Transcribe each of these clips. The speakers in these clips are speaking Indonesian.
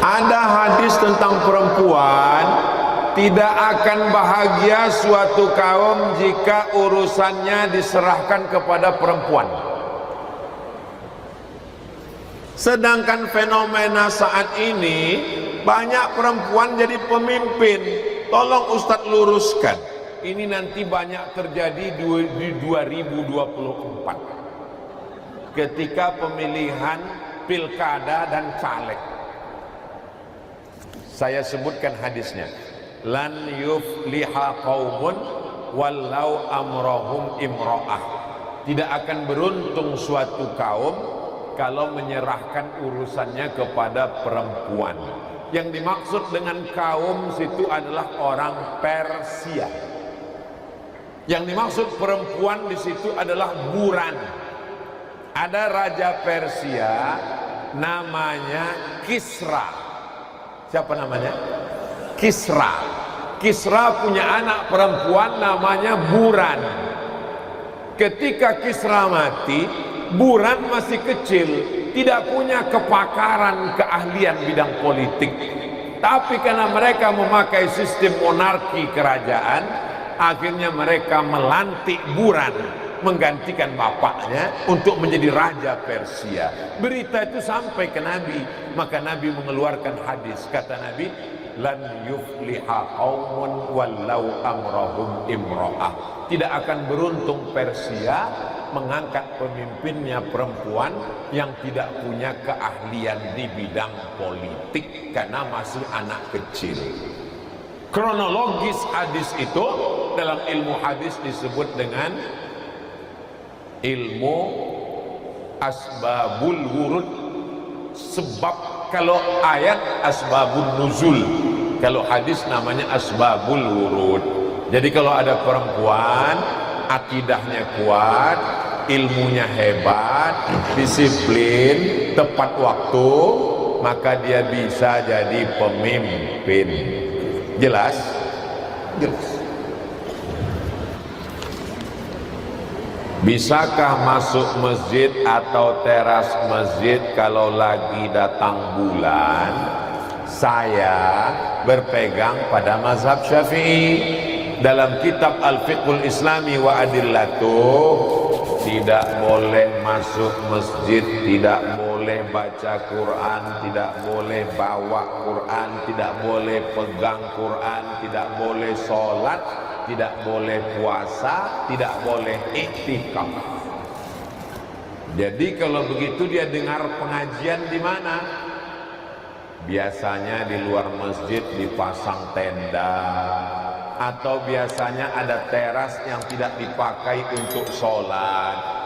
Ada hadis tentang perempuan tidak akan bahagia suatu kaum jika urusannya diserahkan kepada perempuan. Sedangkan fenomena saat ini banyak perempuan jadi pemimpin. Tolong Ustadz luruskan. Ini nanti banyak terjadi di 2024 ketika pemilihan pilkada dan caleg. Saya sebutkan hadisnya. Lan yufliha qaumun wallau amrahum imra'ah. Tidak akan beruntung suatu kaum kalau menyerahkan urusannya kepada perempuan. Yang dimaksud dengan kaum situ adalah orang Persia. Yang dimaksud perempuan di situ adalah buran. Ada raja Persia namanya Kisra. Siapa namanya? Kisra. Kisra punya anak perempuan namanya Buran. Ketika Kisra mati, Buran masih kecil, tidak punya kepakaran keahlian bidang politik. Tapi karena mereka memakai sistem monarki kerajaan, akhirnya mereka melantik Buran menggantikan bapaknya untuk menjadi raja Persia. Berita itu sampai ke Nabi, maka Nabi mengeluarkan hadis. Kata Nabi, lan yufliha qaumun wallau amrahum imra'ah. Tidak akan beruntung Persia mengangkat pemimpinnya perempuan yang tidak punya keahlian di bidang politik karena masih anak kecil. Kronologis hadis itu dalam ilmu hadis disebut dengan ilmu asbabul wurud. Sebab kalau ayat asbabun nuzul, kalau hadis namanya asbabul wurud. Jadi kalau ada perempuan akidahnya kuat, ilmunya hebat, disiplin, tepat waktu, maka dia bisa jadi pemimpin. Jelas? Jelas. Bisakah masuk masjid atau teras masjid kalau lagi datang bulan? Saya berpegang pada mazhab Syafi'i. Dalam kitab Al-Fiqhul Islami wa Adillatuh, tidak boleh masuk masjid, tidak boleh baca Quran, tidak boleh bawa Quran, tidak boleh pegang Quran, tidak boleh sholat, tidak boleh puasa, tidak boleh iktikaf. Jadi kalau begitu dia dengar pengajian di mana? Biasanya di luar masjid dipasang tenda, atau biasanya ada teras yang tidak dipakai untuk sholat.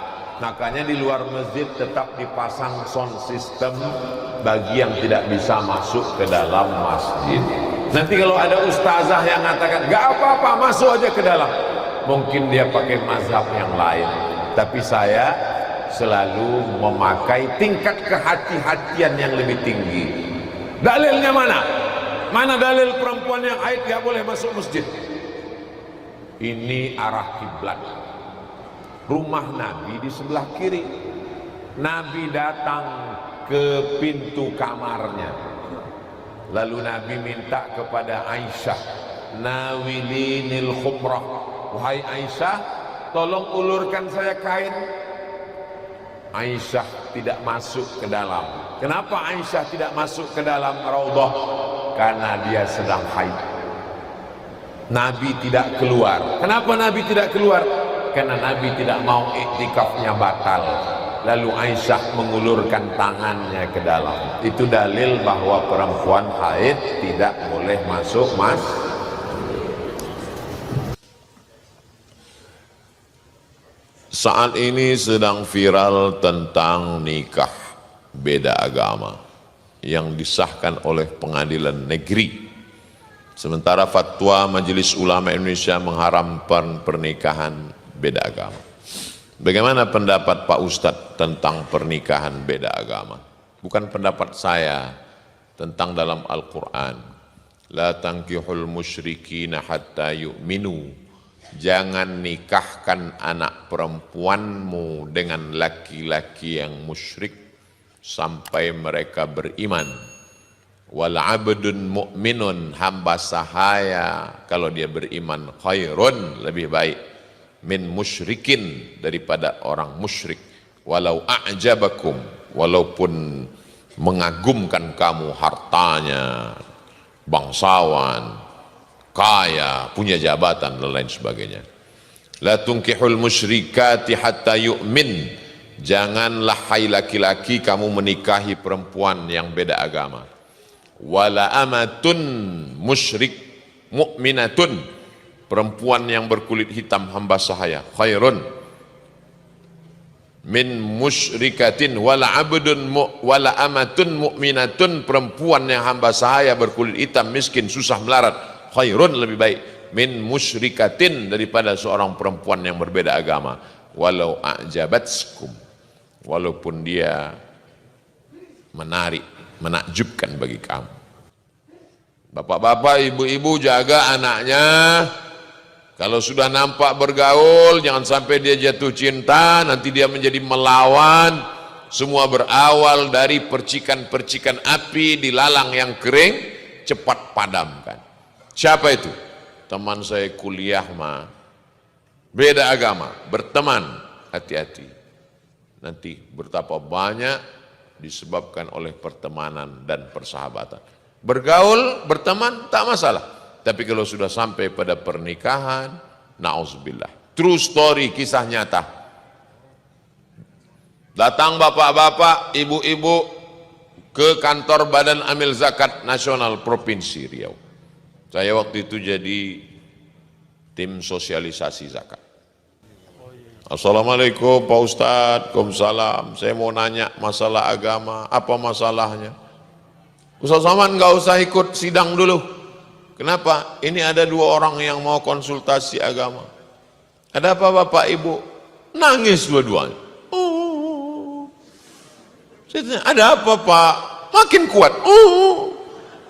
Makanya di luar masjid tetap dipasang sound system bagi yang tidak bisa masuk ke dalam masjid. Nanti kalau ada ustazah yang mengatakan gak apa-apa, masuk aja ke dalam, mungkin dia pakai mazhab yang lain. Tapi saya selalu memakai tingkat kehati-hatian yang lebih tinggi. Dalilnya mana? Mana dalil perempuan yang haid gak boleh masuk masjid? Ini arah kiblat. Rumah Nabi di sebelah kiri. Nabi datang ke pintu kamarnya. Lalu Nabi minta kepada Aisyah, nawilinil khumrah. Wahai Aisyah, tolong ulurkan saya kain. Aisyah tidak masuk ke dalam. Kenapa Aisyah tidak masuk ke dalam raudhah? Karena dia sedang haid. Nabi tidak keluar. Kenapa Nabi tidak keluar? Karena Nabi tidak mau iktikafnya batal. Lalu Aisyah mengulurkan tangannya ke dalam. Itu dalil bahwa perempuan haid tidak boleh masuk Saat ini sedang viral tentang nikah beda agama yang disahkan oleh pengadilan negeri. Sementara fatwa Majelis Ulama Indonesia mengharamkan pernikahan beda agama. Bagaimana pendapat Pak Ustadz tentang pernikahan beda agama? Bukan pendapat saya, tentang dalam Al-Quran. La tankihul musyrikina hatta yu'minu. Jangan nikahkan anak perempuanmu dengan laki-laki yang musyrik sampai mereka beriman. wal abdun mu'minun, hamba sahaya kalau dia beriman, khairun, lebih baik, min musyrikin, daripada orang musyrik, walau a'jabakum, walaupun mengagumkan kamu hartanya, bangsawan, kaya, punya jabatan dan lain sebagainya. La tunkihul musyrikati hatta yu'min, janganlah hai laki-laki kamu menikahi perempuan yang beda agama. Wala amatun musyrik mu'minatun, perempuan yang berkulit hitam hamba sahaya, khairun min musyrikatin. Wala amatun mu'minatun, perempuan yang hamba sahaya berkulit hitam miskin susah melarat, khairun, lebih baik, min musyrikatin, daripada seorang perempuan yang berbeda agama. Walau a'jabatskum, walaupun dia menarik, menakjubkan bagi kamu. Bapak-bapak, ibu-ibu, jaga anaknya. Kalau sudah nampak bergaul, jangan sampai dia jatuh cinta, nanti dia menjadi melawan. Semua berawal dari percikan-percikan api di lalang yang kering, cepat padamkan. Siapa itu? Teman saya kuliah mah, beda agama, berteman, hati-hati. Nanti betapa banyak disebabkan oleh pertemanan dan persahabatan. Bergaul, berteman, tak masalah. Tapi kalau sudah sampai pada pernikahan, na'udzubillah. True story, kisah nyata. Datang bapak-bapak, ibu-ibu ke kantor Badan Amil Zakat Nasional Provinsi Riau. Saya waktu itu jadi tim sosialisasi zakat. Assalamualaikum Pak Ustadz, Waalaikumsalam. Saya mau nanya masalah agama, apa masalahnya? Ustadz Somad nggak usah ikut sidang dulu. Kenapa? Ini ada 2 orang yang mau konsultasi agama. Ada apa Bapak Ibu? Nangis dua-duanya. Saya tanya, ada apa Pak? Makin kuat.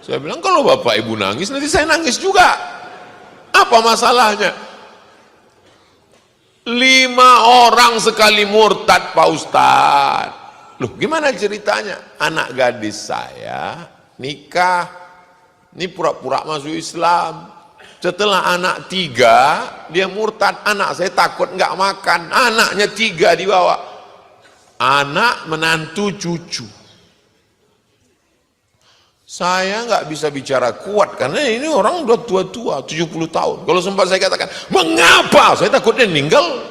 Saya bilang, kalau Bapak Ibu nangis, nanti saya nangis juga. Apa masalahnya? 5 orang sekali murtad Pak Ustadz. Loh, gimana ceritanya? Anak gadis saya nikah, ini pura-pura masuk Islam. Setelah anak 3, dia murtad. Anak saya takut nggak makan. Anaknya 3 dibawa. Anak, menantu, cucu. Saya nggak bisa bicara kuat karena ini orang udah tua-tua, 70 tahun. Kalau sempat saya katakan, mengapa? Saya takutnya meninggal.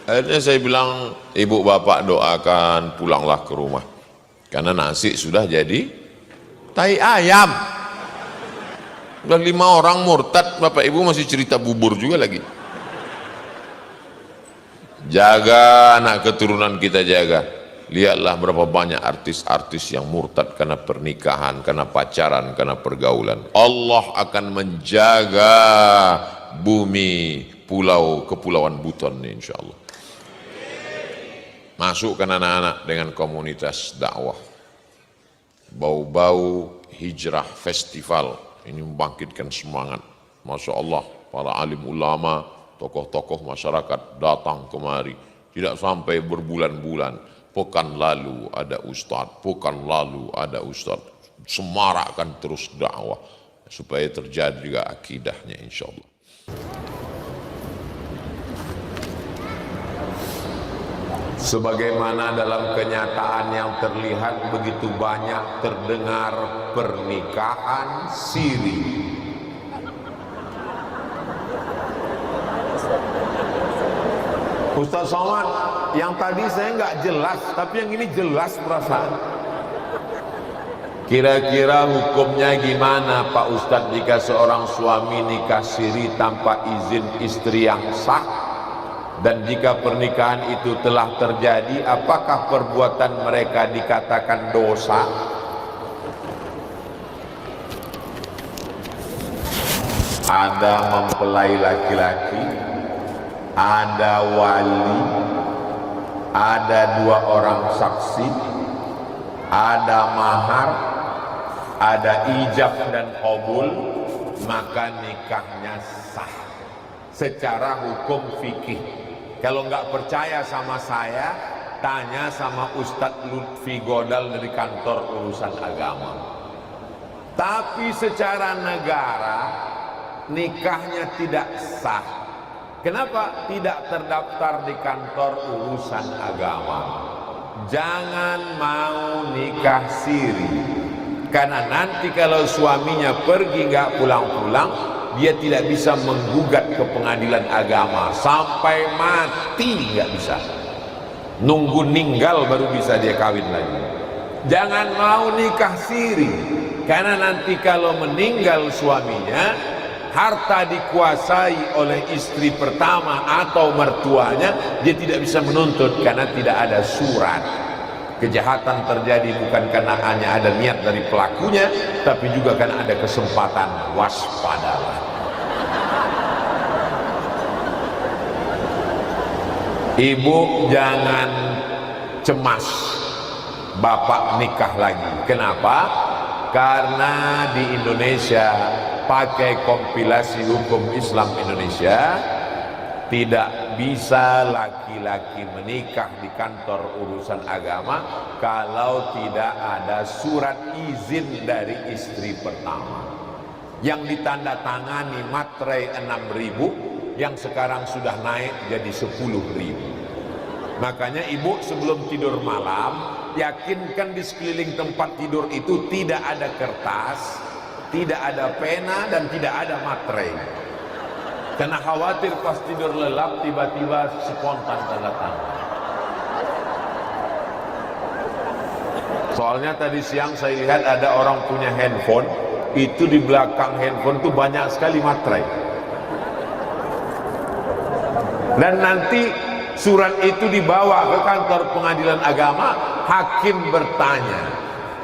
Akhirnya saya bilang, ibu bapak doakan pulanglah ke rumah. Karena nasi sudah jadi tai ayam. Udah 5 orang murtad, bapak ibu masih cerita bubur juga lagi. Jaga anak keturunan kita, jaga. Lihatlah berapa banyak artis-artis yang murtad karena pernikahan, karena pacaran, karena pergaulan. Allah akan menjaga bumi, pulau, kepulauan Buton ini insya Allah. Masukkan anak-anak dengan komunitas dakwah. Bau-bau hijrah festival ini membangkitkan semangat. Masya Allah, para alim ulama, tokoh-tokoh masyarakat datang kemari. Tidak sampai berbulan-bulan. Pekan lalu ada ustadz, pekan lalu ada ustadz. Semarakkan terus dakwah supaya terjadi juga akidahnya insya Allah. Sebagaimana dalam kenyataan yang terlihat begitu banyak terdengar pernikahan siri. Ustaz Somad, yang tadi saya nggak jelas, tapi yang ini jelas perasaan. Kira-kira hukumnya gimana Pak Ustadz jika seorang suami nikah siri tanpa izin istri yang sah? Dan jika pernikahan itu telah terjadi, apakah perbuatan mereka dikatakan dosa? Ada mempelai laki-laki, ada wali, ada 2 orang saksi, ada mahar, ada ijab dan qabul, maka nikahnya sah secara hukum fikih. Kalau nggak percaya sama saya, Tanya sama Ustadz Lutfi Godal dari kantor urusan agama. Tapi secara negara nikahnya tidak sah. Kenapa? Tidak terdaftar di kantor urusan agama. Jangan mau nikah siri, karena nanti kalau suaminya pergi nggak pulang-pulang, dia tidak bisa menggugat ke pengadilan agama sampai mati, nggak bisa. Nunggu ninggal baru bisa dia kawin lagi. Jangan mau nikah siri, karena nanti kalau meninggal suaminya, harta dikuasai oleh istri pertama atau mertuanya, dia tidak bisa menuntut karena tidak ada surat. Kejahatan terjadi bukan karena hanya ada niat dari pelakunya, tapi juga karena ada kesempatan. Waspadalah. Ibu jangan cemas bapak nikah lagi. Kenapa? Karena di Indonesia pakai kompilasi hukum Islam Indonesia, tidak bisa laki-laki menikah di kantor urusan agama kalau tidak ada surat izin dari istri pertama yang ditandatangani materai 6.000, yang sekarang sudah naik jadi 10.000. Makanya ibu sebelum tidur malam, yakinkan di sekeliling tempat tidur itu tidak ada kertas, tidak ada pena, dan tidak ada materai. Karena khawatir pas tidur lelap tiba-tiba spontan tanda tangan. Soalnya tadi siang saya lihat ada orang punya handphone, itu di belakang handphone itu banyak sekali materai. Dan nanti surat itu dibawa ke kantor pengadilan agama, hakim bertanya,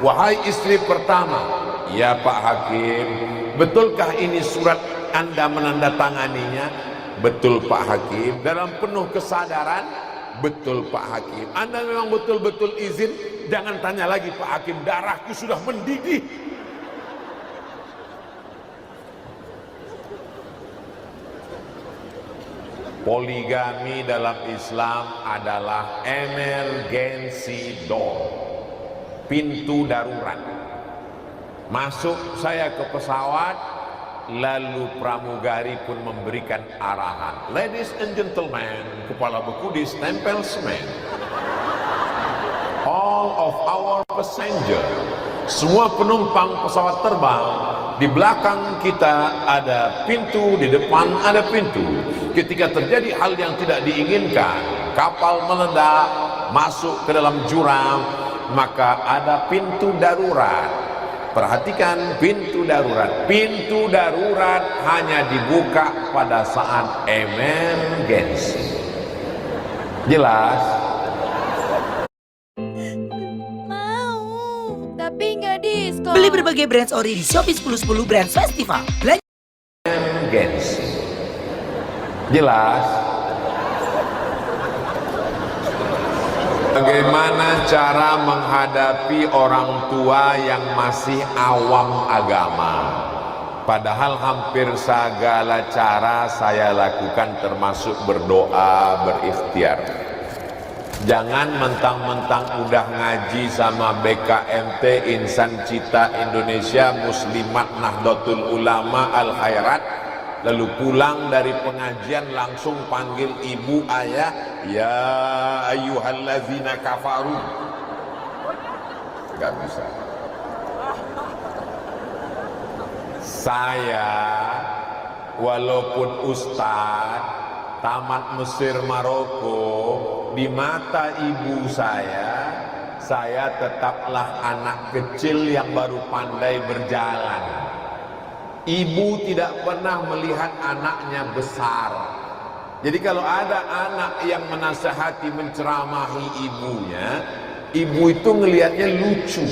wahai istri pertama, ya Pak Hakim, betulkah ini surat Anda menandatanganinya? Betul Pak Hakim. Dalam penuh kesadaran, betul Pak Hakim. Anda memang betul-betul izin? Jangan tanya lagi Pak Hakim, darahku sudah mendidih. Poligami dalam Islam adalah emergency door, pintu darurat. Masuk saya ke pesawat, lalu pramugari pun memberikan arahan. Ladies and gentlemen, kepala beku ditempel semen. All of our passenger, semua penumpang pesawat terbang, di belakang kita ada pintu, di depan ada pintu. Ketika terjadi hal yang tidak diinginkan, kapal meledak, masuk ke dalam jurang, maka ada pintu darurat. Perhatikan pintu darurat. Pintu darurat hanya dibuka pada saat emergency. Jelas? Mau, tapi nggak diskon. Beli berbagai brands ori di Shopee 1010 Brands Festival. Belanja Emergency. Jelas? Bagaimana cara menghadapi orang tua yang masih awam agama? Padahal hampir segala cara saya lakukan, termasuk berdoa, berikhtiar. Jangan mentang-mentang udah ngaji sama BKMT, Insan Cita Indonesia, Muslimat Nahdlatul Ulama Al Khairat, lalu pulang dari pengajian langsung panggil ibu ayah, ya ayyuhallazina kafaru. Gak bisa. Saya walaupun ustadz tamat Mesir Maroko, di mata ibu saya tetaplah anak kecil yang baru pandai berjalan. Ibu tidak pernah melihat anaknya besar. Jadi kalau ada anak yang menasihati, menceramahi ibunya, ibu itu ngelihatnya lucu.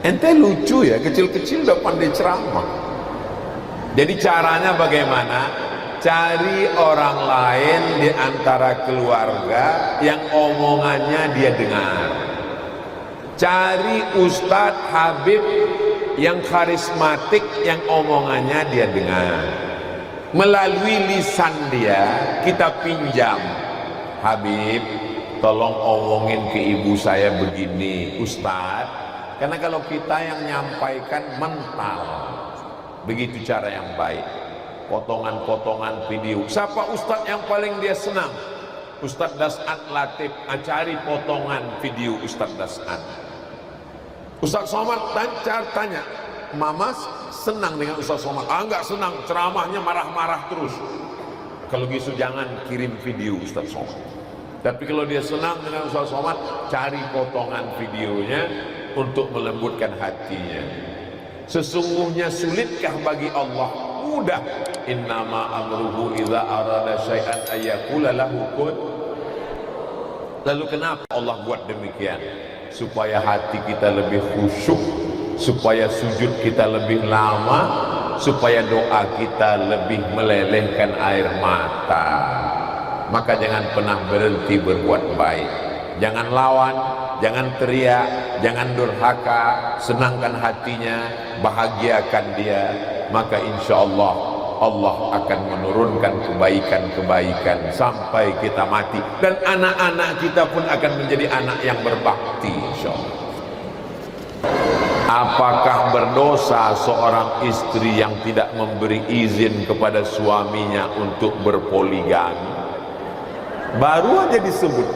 Ente lucu ya, kecil-kecil udah pandai ceramah. Jadi caranya bagaimana? Cari orang lain di antara keluarga yang omongannya dia dengar. Cari Ustadz Habib yang karismatik yang omongannya dia dengar. Melalui lisan dia kita pinjam, Habib, tolong omongin ke ibu saya begini, Ustadz. Karena kalau kita yang nyampaikan mental, begitu cara yang baik. Potongan-potongan video. Siapa Ustadz yang paling dia senang? Ustadz Das'ad Latif. Cari potongan video Ustadz Das'ad. Ustadz Somad tanya, Mama senang dengan Ustadz Somad? Enggak senang, ceramahnya marah-marah terus. Kalau gitu jangan kirim video Ustadz Somad. Tapi kalau dia senang dengan Ustadz Somad, cari potongan videonya untuk melembutkan hatinya. Sesungguhnya sulitkah bagi Allah? Mudah. Innama amruhu idza arada syai'an ayyaqula lahu kun. Lalu kenapa Allah buat demikian? Supaya hati kita lebih khusyuk, supaya sujud kita lebih lama, supaya doa kita lebih melelehkan air mata. Maka jangan pernah berhenti berbuat baik. Jangan lawan, jangan teriak, jangan durhaka, senangkan hatinya, bahagiakan dia. Maka insya Allah Allah akan menurunkan kebaikan-kebaikan sampai kita mati, dan anak-anak kita pun akan menjadi anak yang berbakti insya Allah. Apakah berdosa seorang istri yang tidak memberi izin kepada suaminya untuk berpoligami? Baru aja disebut.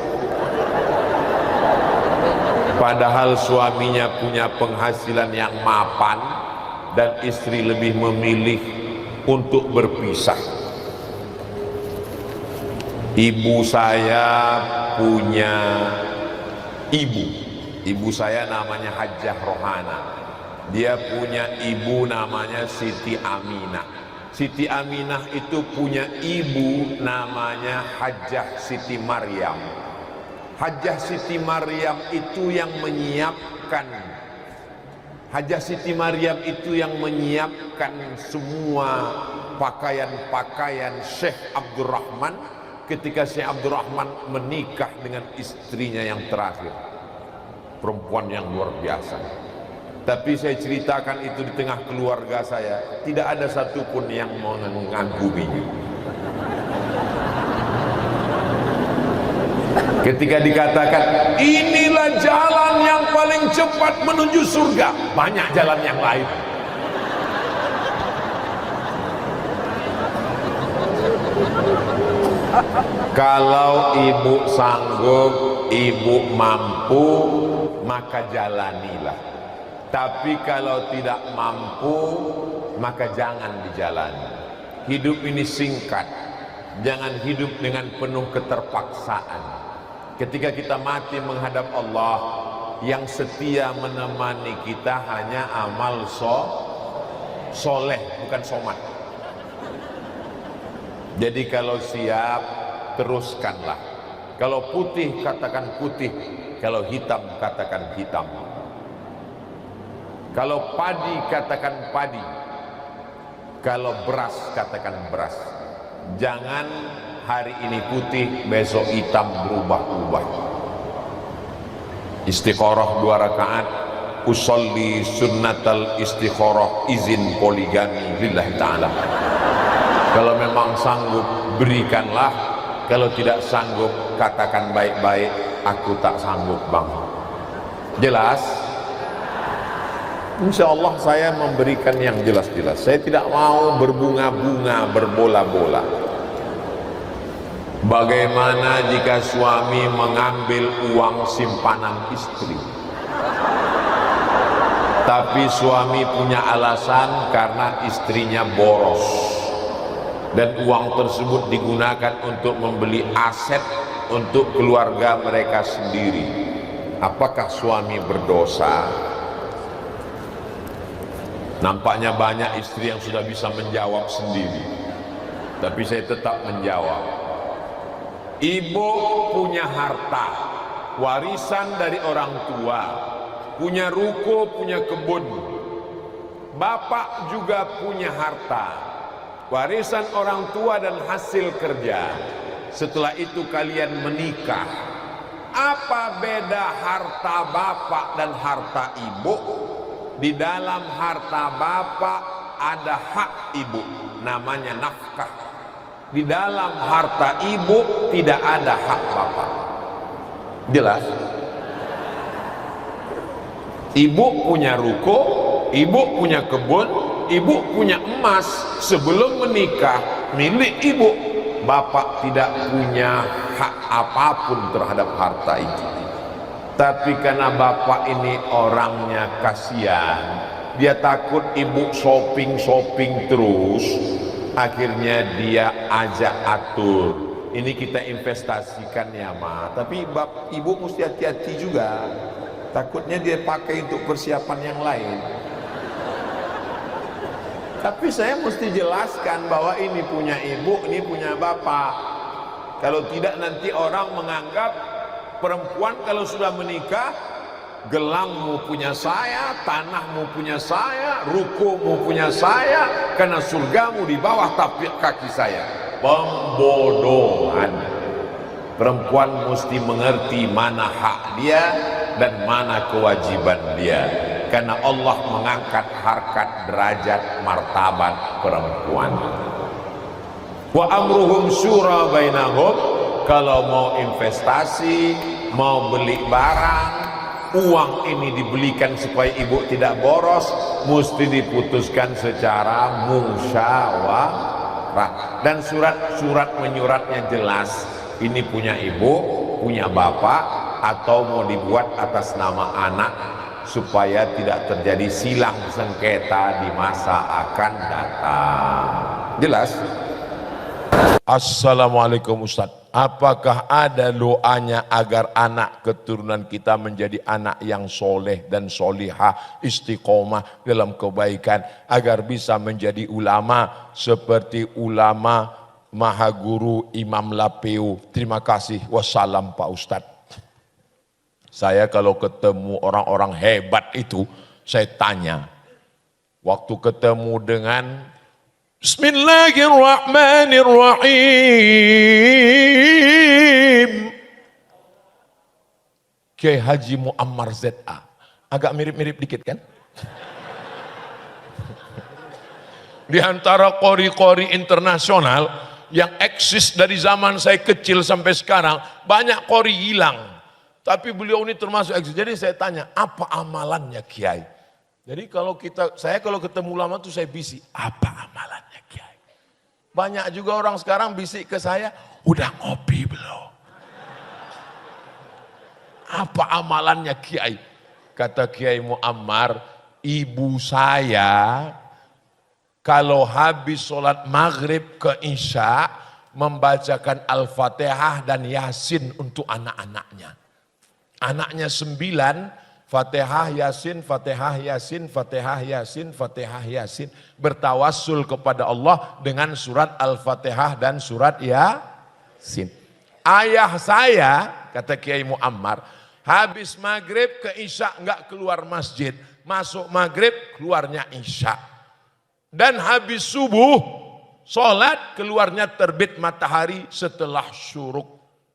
Padahal suaminya punya penghasilan yang mapan dan istri lebih memilih untuk berpisah. Ibu saya punya ibu saya namanya Hajjah Rohana. Dia punya ibu namanya Siti Aminah. Siti Aminah itu punya ibu namanya Hajjah Siti Maryam. Hajjah Siti Maryam itu yang menyiapkan, Hajjah Siti Maryam itu yang menyiapkan semua pakaian-pakaian Syekh Abdurrahman ketika Syekh Abdurrahman menikah dengan istrinya yang terakhir. Perempuan yang luar biasa. Tapi saya ceritakan itu di tengah keluarga saya, tidak ada satupun yang mengaguminya. Ketika dikatakan inilah jalan yang paling cepat menuju surga, banyak jalan yang lain. Kalau ibu sanggup, ibu mampu, maka jalanilah. Tapi kalau tidak mampu, maka jangan dijalani. Hidup ini singkat, jangan hidup dengan penuh keterpaksaan. Ketika kita mati menghadap Allah, yang setia menemani kita hanya amal soleh, bukan somat. Jadi kalau siap, teruskanlah. Kalau putih, katakan putih. Kalau hitam, katakan hitam. Kalau padi, katakan padi. Kalau beras, katakan beras. Jangan hari ini putih, besok hitam, berubah-ubah. Istikharah 2 rakaat, usolli sunnatal istikharah, izin poligami lillahi ta'ala. Kalau memang sanggup, berikanlah. Kalau tidak sanggup, katakan baik-baik, aku tak sanggup bang. Jelas? Insya Allah saya memberikan yang jelas-jelas. Saya tidak mau berbunga-bunga, berbola-bola. Bagaimana jika suami mengambil uang simpanan istri, tapi suami punya alasan karena istrinya boros, dan uang tersebut digunakan untuk membeli aset untuk keluarga mereka sendiri? Apakah suami berdosa? Nampaknya banyak istri yang sudah bisa menjawab sendiri, tapi saya tetap menjawab. Ibu punya harta, warisan dari orang tua, punya ruko, punya kebun. Bapak juga punya harta, warisan orang tua dan hasil kerja. Setelah itu kalian menikah. Apa beda harta bapak dan harta ibu? Di dalam harta bapak ada hak ibu, namanya nafkah. Di dalam harta ibu tidak ada hak bapak. Jelas? Ibu punya ruko, ibu punya kebun, ibu punya emas. Sebelum menikah milik ibu. Bapak tidak punya hak apapun terhadap harta itu. Tapi karena bapak ini orangnya kasihan, dia takut ibu shopping terus, akhirnya dia ajak atur. Ini kita investasikan ya ma, tapi ibu mesti hati-hati juga. Takutnya dia pakai untuk persiapan yang lain. Tapi saya mesti jelaskan bahwa ini punya ibu, ini punya bapak. Kalau tidak nanti orang menganggap perempuan kalau sudah menikah, gelangmu punya saya, tanahmu punya saya, rukomu punya saya, karena surgamu di bawah tapak kaki saya. Pembodohan. Perempuan mesti mengerti mana hak dia dan mana kewajiban dia, karena Allah mengangkat harkat, derajat, martabat perempuan. Wa amruhum syura bainahum. Kalau mau investasi, mau beli barang, uang ini dibelikan supaya ibu tidak boros, mesti diputuskan secara musyawarah. Dan surat menyuratnya jelas. Ini punya ibu, punya bapak, atau mau dibuat atas nama anak supaya tidak terjadi silang sengketa di masa akan datang. Jelas? Assalamualaikum Ustaz. Apakah ada doanya agar anak keturunan kita menjadi anak yang soleh dan solihah, istiqomah dalam kebaikan, agar bisa menjadi ulama seperti ulama Maha Guru Imam Lapeu? Terima kasih. Wassalam Pak Ustadz. Saya kalau ketemu orang-orang hebat itu, saya tanya. Waktu ketemu dengan Bismillahirrahmanirrahim, Kiai Haji Muammar ZA. Agak mirip-mirip dikit kan? Di antara qori-qori internasional yang eksis dari zaman saya kecil sampai sekarang, banyak qori hilang. Tapi beliau ini termasuk eksis. Jadi saya tanya, apa amalannya Kiai? Jadi saya kalau ketemu ulama tuh saya bisik, apa amalannya Kiai? Banyak juga orang sekarang bisik ke saya, udah ngopi belum? Apa amalannya Kiai? Kata Kiai Muammar, ibu saya kalau habis sholat maghrib ke isya membacakan Al-Fatihah dan Yasin untuk anak-anaknya. Anaknya 9, Fatihah Yasin, Fatihah Yasin, Fatihah Yasin, Fatihah Yasin. Bertawassul kepada Allah dengan surat Al-Fatihah dan surat Yasin. Ayah saya, kata Kiai Muammar, habis maghrib ke isya enggak keluar masjid. Masuk maghrib, keluarnya isya. Dan habis subuh, sholat, keluarnya terbit matahari setelah syuruk,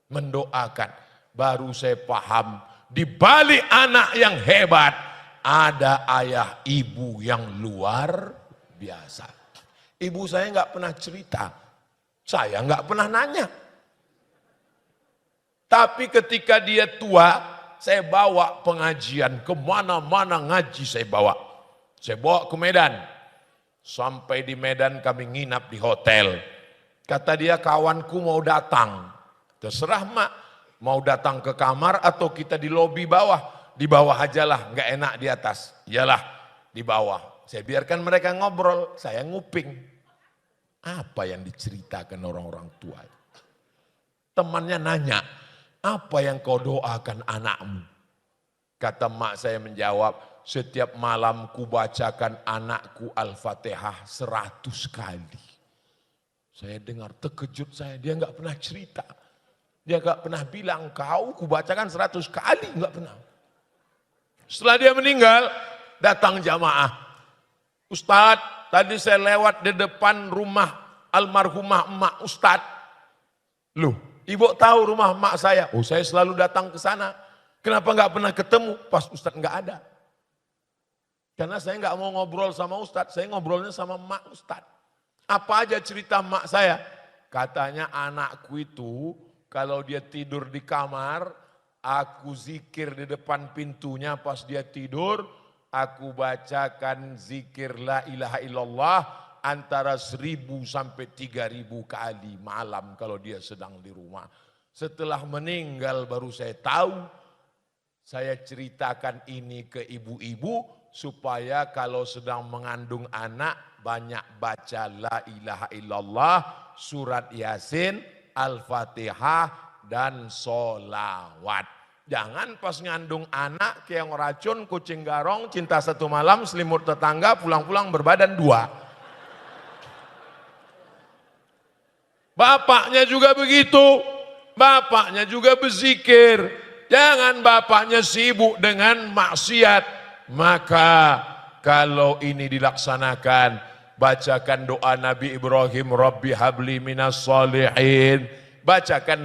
mendoakan. Baru saya paham, di balik anak yang hebat, ada ayah ibu yang luar biasa. Ibu saya nggak pernah cerita, saya nggak pernah nanya. Tapi ketika dia tua, saya bawa pengajian, kemana-mana ngaji saya bawa. Saya bawa ke Medan. Sampai di Medan kami nginap di hotel. Kata dia, kawanku mau datang. Terserah mak, mau datang ke kamar atau kita di lobi bawah. Di bawah ajalah, nggak enak di atas. Iyalah, di bawah. Saya biarkan mereka ngobrol, saya nguping. Apa yang diceritakan orang-orang tua? Temannya nanya, apa yang kau doakan anakmu? Kata mak saya menjawab, setiap malam ku bacakan anakku Al-Fatihah 100 kali. Saya dengar terkejut saya, dia enggak pernah cerita. Dia enggak pernah bilang, kau ku bacakan 100 kali, enggak pernah. Setelah dia meninggal, datang jamaah. Ustadz, tadi saya lewat di depan rumah almarhumah emak Ustadz. Loh, ibu tahu rumah emak saya? Oh, saya selalu datang ke sana. Kenapa enggak pernah ketemu? Pas Ustadz enggak ada. Karena saya nggak mau ngobrol sama Ustadz, saya ngobrolnya sama emak Ustadz. Apa aja cerita emak saya? Katanya anakku itu kalau dia tidur di kamar, Aku zikir di depan pintunya pas dia tidur. Aku bacakan zikir la ilaha illallah antara 1000 sampai 3000 kali malam kalau dia sedang di rumah. Setelah meninggal baru saya tahu. Saya ceritakan ini ke ibu-ibu supaya kalau sedang mengandung anak banyak baca la ilaha illallah, surat Yasin, Al-Fatihah dan sholawat. Jangan pas ngandung anak kayak racun, kucing garong, cinta satu malam, selimut tetangga, pulang-pulang berbadan 2. Bapaknya juga begitu, bapaknya juga berzikir. Jangan bapaknya sibuk dengan maksiat. Maka kalau ini dilaksanakan, bacakan doa Nabi Ibrahim, Rabbi habli minas solihin. Bacakan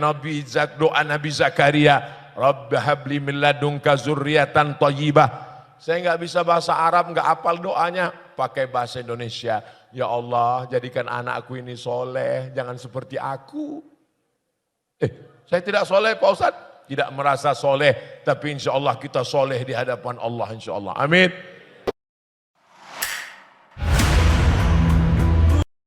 doa Nabi Zakaria, Rabbi habli min ladunka zurriyatan thayyibah. Saya nggak bisa bahasa Arab, nggak hafal doanya, pakai bahasa Indonesia. Ya Allah, jadikan anakku ini soleh, jangan seperti aku. Saya tidak soleh Pak Ustadz. Tidak merasa soleh, tapi insya Allah kita soleh di hadapan Allah insya Allah. Amin.